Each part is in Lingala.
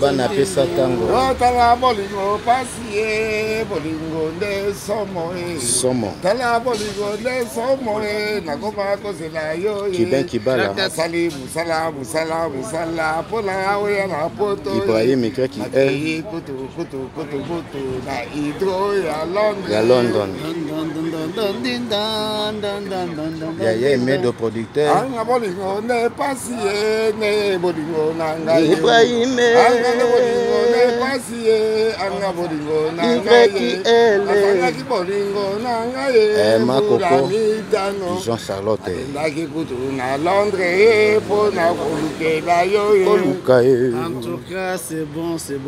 bana pesa tango tala bolingo pasi bolingo nde somo tala bolingo nde somo nakoma kozela yo Kiben Kibala sali musala pona oya na poto Ibrahim Kreki kutu na hydro ya London ya Medo producteur anga bolingo ne pasi ne bolingo nanga Ibrahim anga bolingo ne pasi anga bolingo nanga anga bolingo nanga Makoko Jean Charlotte ndaki kutu na Londres pona kolukela yo En tout cas, c'est bon. Tout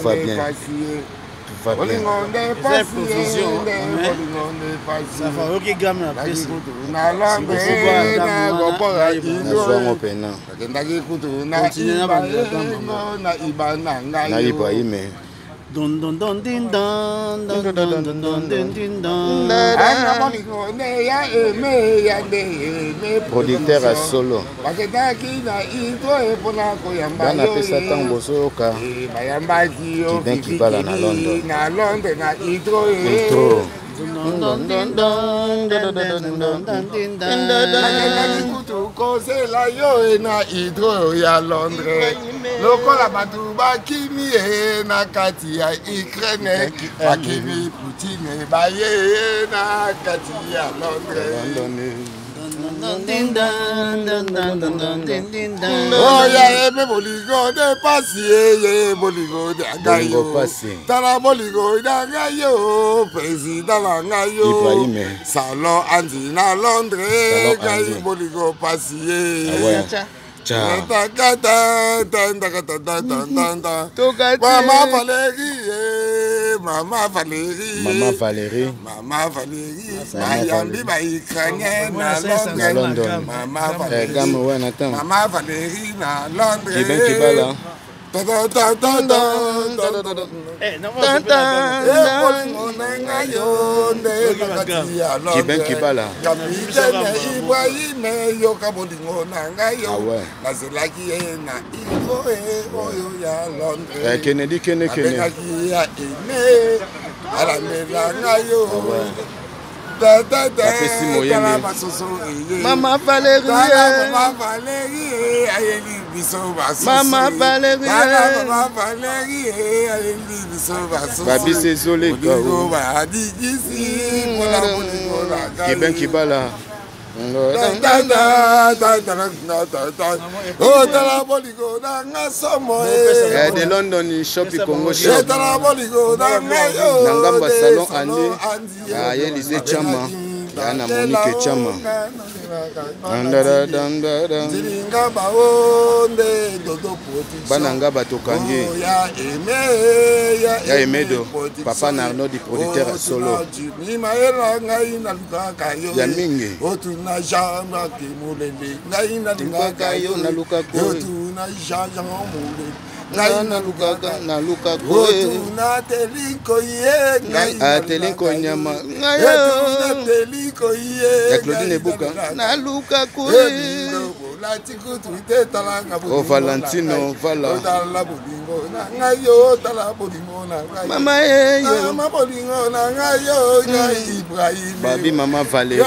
va bien. Cette provision, ça va aucun gamme la presse. producteur à solo bana pesa tango bosoyoka Kiben Kibala na London intro kozela yo na hydro ya Londres lokola bato bakimi na kati ya Ukraine bakimi Poutine baye na kati ya Londres oya eme bolingo de pasi bolingo de agayo tala bolingo de agayo président la ngayo Ibrahim salon andi na Londres gayi bolingo pasi Maman Valérie Mayambi ba Ukrainien na London Maman Valérie na Londres Kiben Kibala Kiben Kibala Ibrahim yoka bolingo nanga yo nazelaki na iko oyo ya Londres Kennedy ala melanga yo Maman Valérie ayeli biso baso Maman Valérie ayeli biso baso babise zole ko ba digisi mola bolingo la Kiben Kibala de London shop Congo shop Nangamba salon andi Elise Chama na Monique Chama bananga batokangi ya Emedo papa na Arnaud du producteur solo ya mingi telinko nyama ya Claudine Buka o Valentino Vala mama babi mama Valérie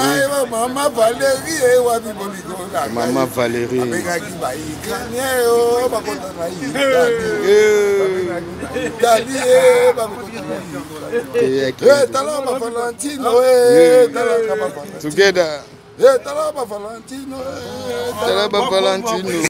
together Valentino